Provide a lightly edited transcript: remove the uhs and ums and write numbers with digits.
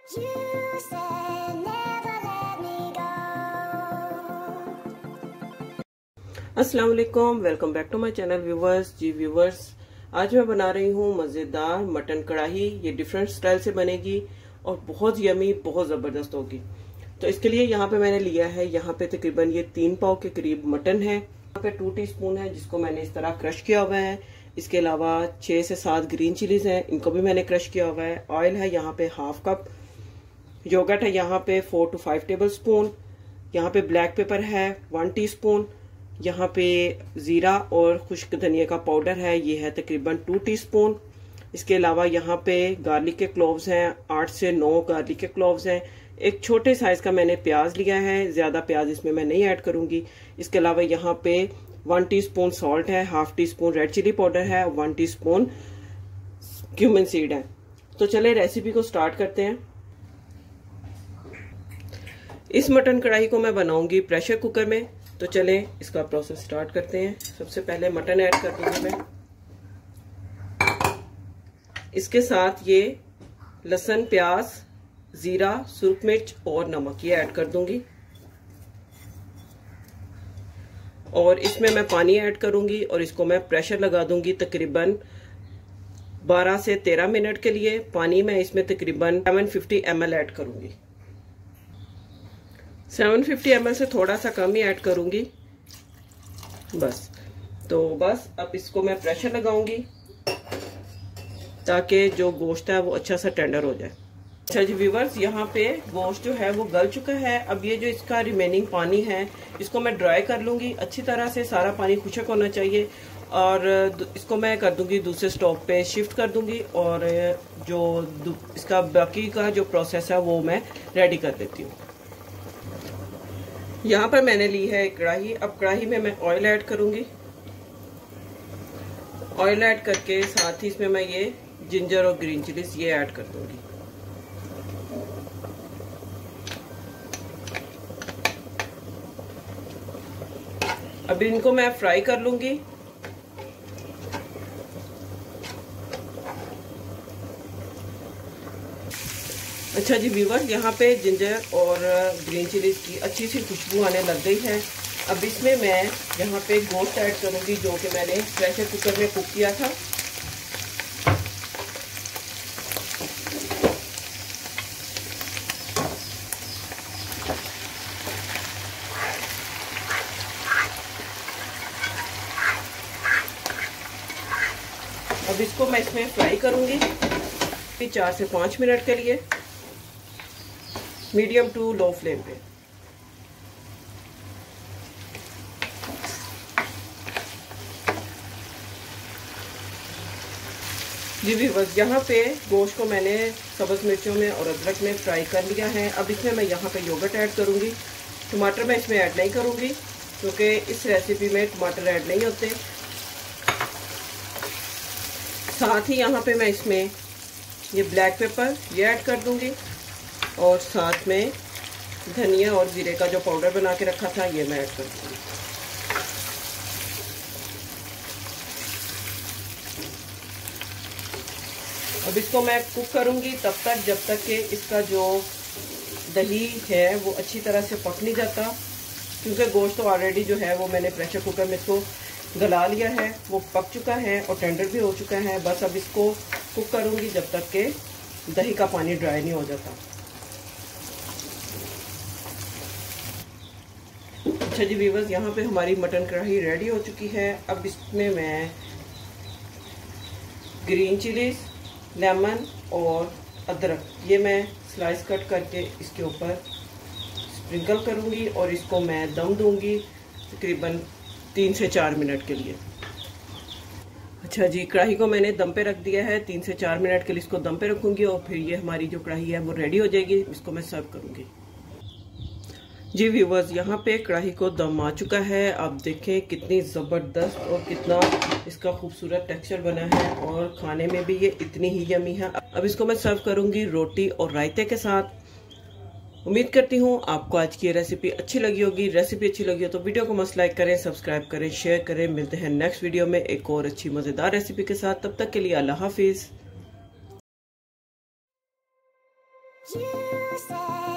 You said never let me go. अस्सलाम वालेकुम, welcome back to my channel viewers. जी viewers, आज मैं बना रही हूँ मज़ेदार मटन कढ़ाई। ये डिफरेंट स्टाइल से बनेगी और बहुत यमी, बहुत ज़बरदस्त होगी। तो इसके लिए यहाँ पे मैंने लिया है, यहाँ पे तकरीबन ये 3 पाव के करीब मटन है। यहाँ पे 2 टीस्पून है जिसको मैंने इस तरह क्रश किया हुआ है। इसके अलावा 6 से 7 ग्रीन चिलीज हैं, इनको भी मैंने क्रश किया हुआ है। ऑयल है यहाँ पे हाफ कप। योगर्ट है यहाँ पे 4 to 5 टेबल स्पून। यहाँ पे ब्लैक पेपर है 1 टीस्पून। यहाँ पे जीरा और खुश्क धनिया का पाउडर है, ये है तकरीबन 2 टीस्पून। इसके अलावा यहाँ पे गार्लिक के क्लोव्स हैं, 8 से 9 गार्लिक के क्लोव्स हैं। एक छोटे साइज का मैंने प्याज लिया है, ज्यादा प्याज इसमें मैं नहीं ऐड करूंगी। इसके अलावा यहाँ पे 1 टीस्पून सॉल्ट है, half teaspoon red chilli powder है, 1 टीस्पून क्यूमिन सीड है। तो चले रेसिपी को स्टार्ट करते हैं। इस मटन कढ़ाई को मैं बनाऊंगी प्रेशर कुकर में, तो चले इसका प्रोसेस स्टार्ट करते हैं। सबसे पहले मटन ऐड कर दूंगी मैं। इसके साथ ये लहसुन, प्याज, जीरा, सुर्ख मिर्च और नमक ये ऐड कर दूंगी। और इसमें मैं पानी ऐड करूंगी और इसको मैं प्रेशर लगा दूंगी तकरीबन 12 से 13 मिनट के लिए। पानी मैं इसमें तकरीबन 750 ml ऐड करूंगी। 750 ml से थोड़ा सा कम ही ऐड करूंगी बस। तो बस अब इसको मैं प्रेशर लगाऊंगी ताकि जो गोश्त है वो अच्छा सा टेंडर हो जाए। अच्छा जी व्यूवर्स, यहाँ पे गोश्त जो है वो गल चुका है। अब ये जो इसका रिमेनिंग पानी है इसको मैं ड्राई कर लूंगी अच्छी तरह से। सारा पानी खुशक होना चाहिए और इसको मैं कर दूंगी दूसरे स्टोव पे शिफ्ट कर दूंगी। और जो इसका बाकी का जो प्रोसेस है वो मैं रेडी कर देती हूँ। यहाँ पर मैंने ली है कढ़ाई। अब कढ़ाई में मैं ऑयल ऐड करूंगी। ऑयल ऐड करके साथ ही इसमें मैं ये जिंजर और ग्रीन चिलीज ये ऐड कर दूंगी। अब इनको मैं फ्राई कर लूंगी। अच्छा जी व्यूवर्स, यहाँ पे जिंजर और ग्रीन चिलीज की अच्छी सी खुशबू आने लग गई है। अब इसमें मैं यहाँ पे गोश्त ऐड करूंगी जो कि मैंने प्रेशर कुकर में कुक किया था। अब इसको मैं इसमें फ्राई करूंगी 4 से 5 मिनट के लिए, मीडियम टू लो फ्लेम पे। जी व्यूअर्स, यहाँ पे गोश्त को मैंने सब्ज मिर्चों में और अदरक में फ्राई कर लिया है। अब इसमें मैं यहाँ पे योगर्ट ऐड करूंगी। टमाटर मैं इसमें ऐड नहीं करूंगी क्योंकि इस रेसिपी में टमाटर ऐड नहीं होते। साथ ही यहाँ पे मैं इसमें ये ब्लैक पेपर ये ऐड कर दूंगी और साथ में धनिया और जीरे का जो पाउडर बना के रखा था ये मैं ऐड कर दूंगी। अब इसको मैं कुक करूंगी तब तक जब तक कि इसका जो दही है वो अच्छी तरह से पक नहीं जाता, क्योंकि गोश्त तो ऑलरेडी जो है वो मैंने प्रेशर कुकर में इसको गला लिया है, वो पक चुका है और टेंडर भी हो चुका है। बस अब इसको कुक करूंगी जब तक कि दही का पानी ड्राई नहीं हो जाता। अच्छा जी व्यूअर्स, यहाँ पे हमारी मटन कढ़ाई रेडी हो चुकी है। अब इसमें मैं ग्रीन चिलीज, लेमन और अदरक ये मैं स्लाइस कट करके इसके ऊपर स्प्रिंकल करूंगी और इसको मैं दम दूंगी तकरीबन 3 से 4 मिनट के लिए। अच्छा जी, कढ़ाई को मैंने दम पे रख दिया है। 3 से 4 मिनट के लिए इसको दम पे रखूंगी और फिर ये हमारी जो कढ़ाई है वो रेडी हो जाएगी। इसको मैं सर्व करूंगी। जी व्यूवर्स, यहाँ पे कढ़ाई को दम आ चुका है। आप देखें कितनी ज़बरदस्त और कितना इसका खूबसूरत टेक्सचर बना है और खाने में भी ये इतनी ही यमी है। अब इसको मैं सर्व करूंगी रोटी और रायते के साथ। उम्मीद करती हूँ आपको आज की रेसिपी अच्छी लगी होगी। रेसिपी अच्छी लगी हो तो वीडियो को मस्त लाइक करें, सब्सक्राइब करें, शेयर करें। मिलते हैं नेक्स्ट वीडियो में एक और अच्छी मज़ेदार रेसिपी के साथ। तब तक के लिए अल्लाह हाफिज़। You said